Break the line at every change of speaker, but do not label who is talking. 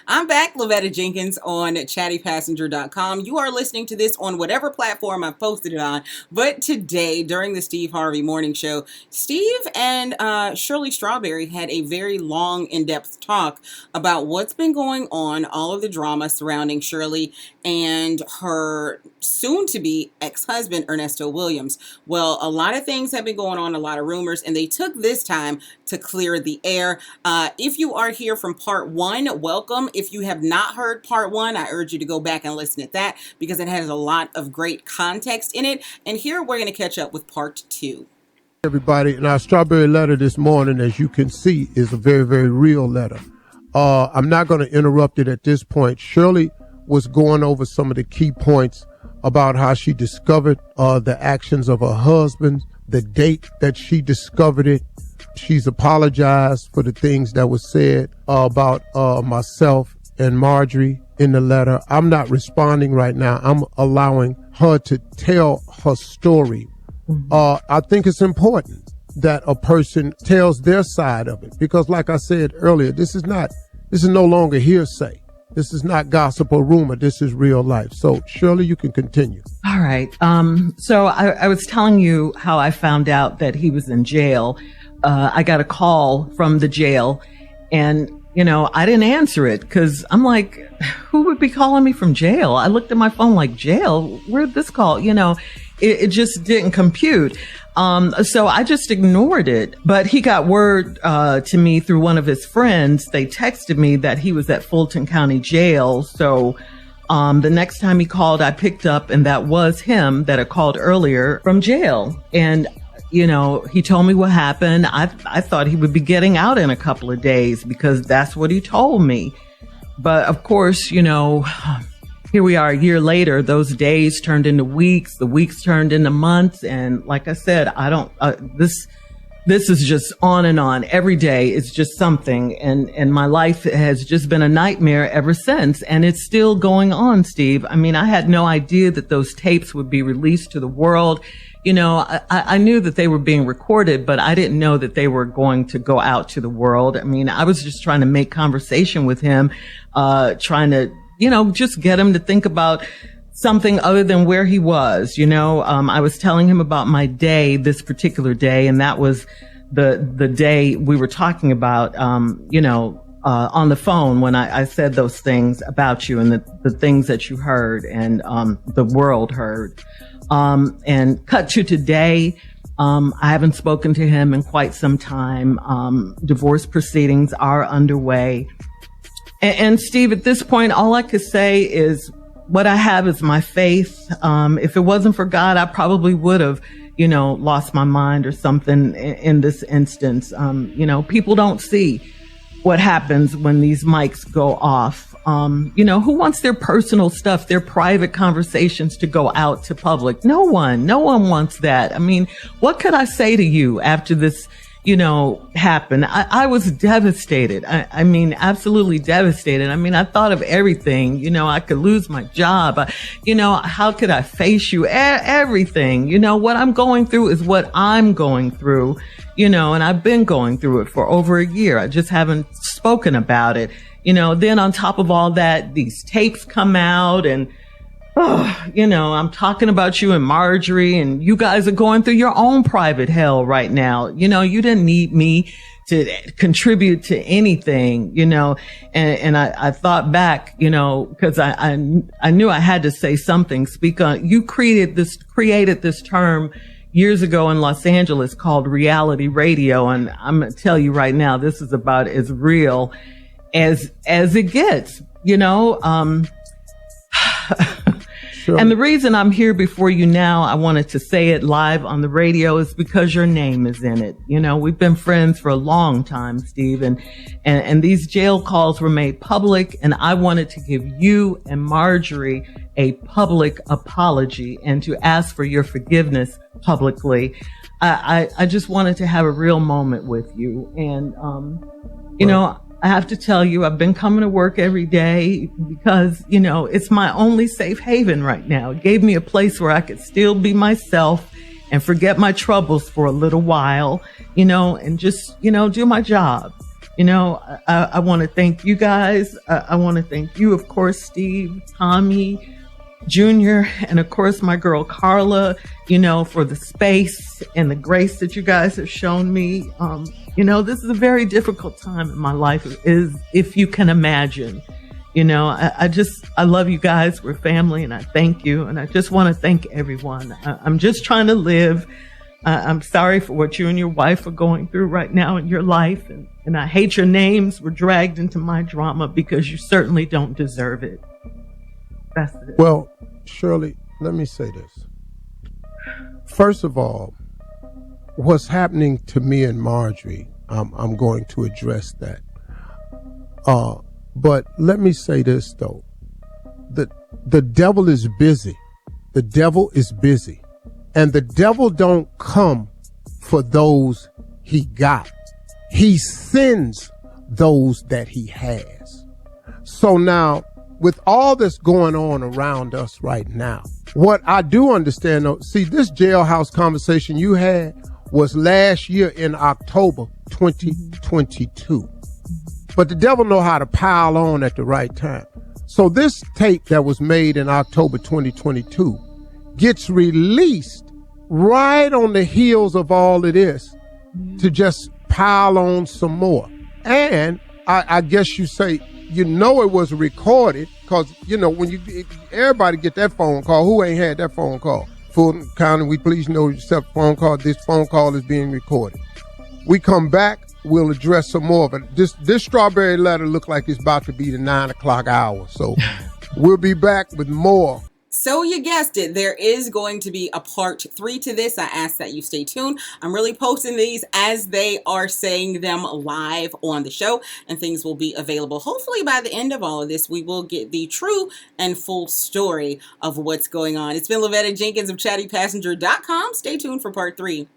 I'm back, Lavetta Jenkins on chattypassenger.com. You are listening to this on whatever platform I've posted it on. But today, during the Steve Harvey Morning Show, Steve and Shirley Strawberry had a very long, in-depth talk about what's been going on, all of the drama surrounding Shirley and her soon-to-be ex-husband, Ernesto Williams. Well, a lot of things have been going on, a lot of rumors, and they took this time to clear the air. If you are here from part one, welcome. If you have not heard part one, I urge you to go back and listen to that because it has a lot of great context in it. And here we're going to catch up with part two.
Everybody, and our strawberry letter this morning, as you can see, is a very, very real letter. I'm not going to interrupt it at this point. Shirley was going over some of the key points about how she discovered the actions of her husband, the date that she discovered it. She's apologized for the things that was said about myself and Marjorie in the letter. I'm not responding right now. I'm allowing her to tell her story. I think it's important that a person tells their side of it because, like I said earlier, this is no longer hearsay. This is not gossip or rumor. This is real life. So, Shirley, you can continue.
All right. So I was telling you how I found out that he was in jail. I got a call from the jail and, I didn't answer it because I'm like, who would be calling me from jail? I looked at my phone like, jail? Where'd this call? It just didn't compute. So I just ignored it. But he got word to me through one of his friends. They texted me that he was at Fulton County Jail. So the next time he called, I picked up, and that was him that had called earlier from jail. And he told me what happened. I thought he would be getting out in a couple of days because that's what he told me. But of course, here we are a year later, those days turned into weeks, the weeks turned into months. And like I said, this is just on and on. Every day it's just something. And my life has just been a nightmare ever since. And it's still going on, Steve. I mean, I had no idea that those tapes would be released to the world. I knew that they were being recorded, but I didn't know that they were going to go out to the world. I mean, I was just trying to make conversation with him, trying to, just get him to think about something other than where he was. I was telling him about my day, this particular day, and that was the day we were talking about, on the phone when I said those things about you and the things that you heard and the world heard. And cut to today, I haven't spoken to him in quite some time. Divorce proceedings are underway. And Steve, at this point, all I could say is what I have is my faith. If it wasn't for God, I probably would have, lost my mind or something in this instance. People don't see what happens when these mics go off. Who wants their personal stuff, their private conversations to go out to public? No one wants that. I mean, what could I say to you after this, happened? I was devastated. I mean, absolutely devastated. I mean, I thought of everything, I could lose my job. How could I face you? Everything, what I'm going through is what I'm going through, and I've been going through it for over a year. I just haven't spoken about it. Then on top of all that, these tapes come out and, I'm talking about you and Marjorie and you guys are going through your own private hell right now. You didn't need me to contribute to anything, and I thought back, cause I knew I had to say something, speak on, you created this term years ago in Los Angeles called reality radio. And I'm going to tell you right now, this is about as real as it gets, Sure. And the reason I'm here before you now, I wanted to say it live on the radio, is because your name is in it. We've been friends for a long time, Steve, and these jail calls were made public, and I wanted to give you and Marjorie a public apology and to ask for your forgiveness publicly. I just wanted to have a real moment with you. And, I have to tell you, I've been coming to work every day because, it's my only safe haven right now. It gave me a place where I could still be myself and forget my troubles for a little while, and just, do my job. I want to thank you guys. I want to thank you, of course, Steve, Tommy, Junior, and of course my girl Carla, for the space and the grace that you guys have shown me. This is a very difficult time in my life, is if you can imagine. I love you guys. We're family, and I thank you. And I just want to thank everyone. I'm just trying to live. I'm sorry for what you and your wife are going through right now in your life. And I hate your names were dragged into my drama because you certainly don't deserve it. That's it.
Well, Shirley, let me say this. First of all, what's happening to me and Marjorie, I'm going to address that. But let me say this, though. The devil is busy. The devil is busy. And the devil don't come for those he got. He sends those that he has. So now, with all that's going on around us right now, what I do understand, though, see, this jailhouse conversation you had was last year in October 2022. But the devil know how to pile on at the right time. So this tape that was made in October 2022 gets released right on the heels of all of this to just pile on some more. And I guess you say, it was recorded because, when everybody get that phone call, who ain't had that phone call? Fulton County, we please know yourself phone call. This phone call is being recorded. We come back, we'll address some more of it. This strawberry letter look like it's about to be the 9 o'clock hour. So we'll be back with more.
So you guessed it, there is going to be a part 3 to this. I ask that you stay tuned. I'm really posting these as they are saying them live on the show, and things will be available. Hopefully by the end of all of this, we will get the true and full story of what's going on. It's been Lavetta Jenkins of chattypassenger.com. Stay tuned for part 3.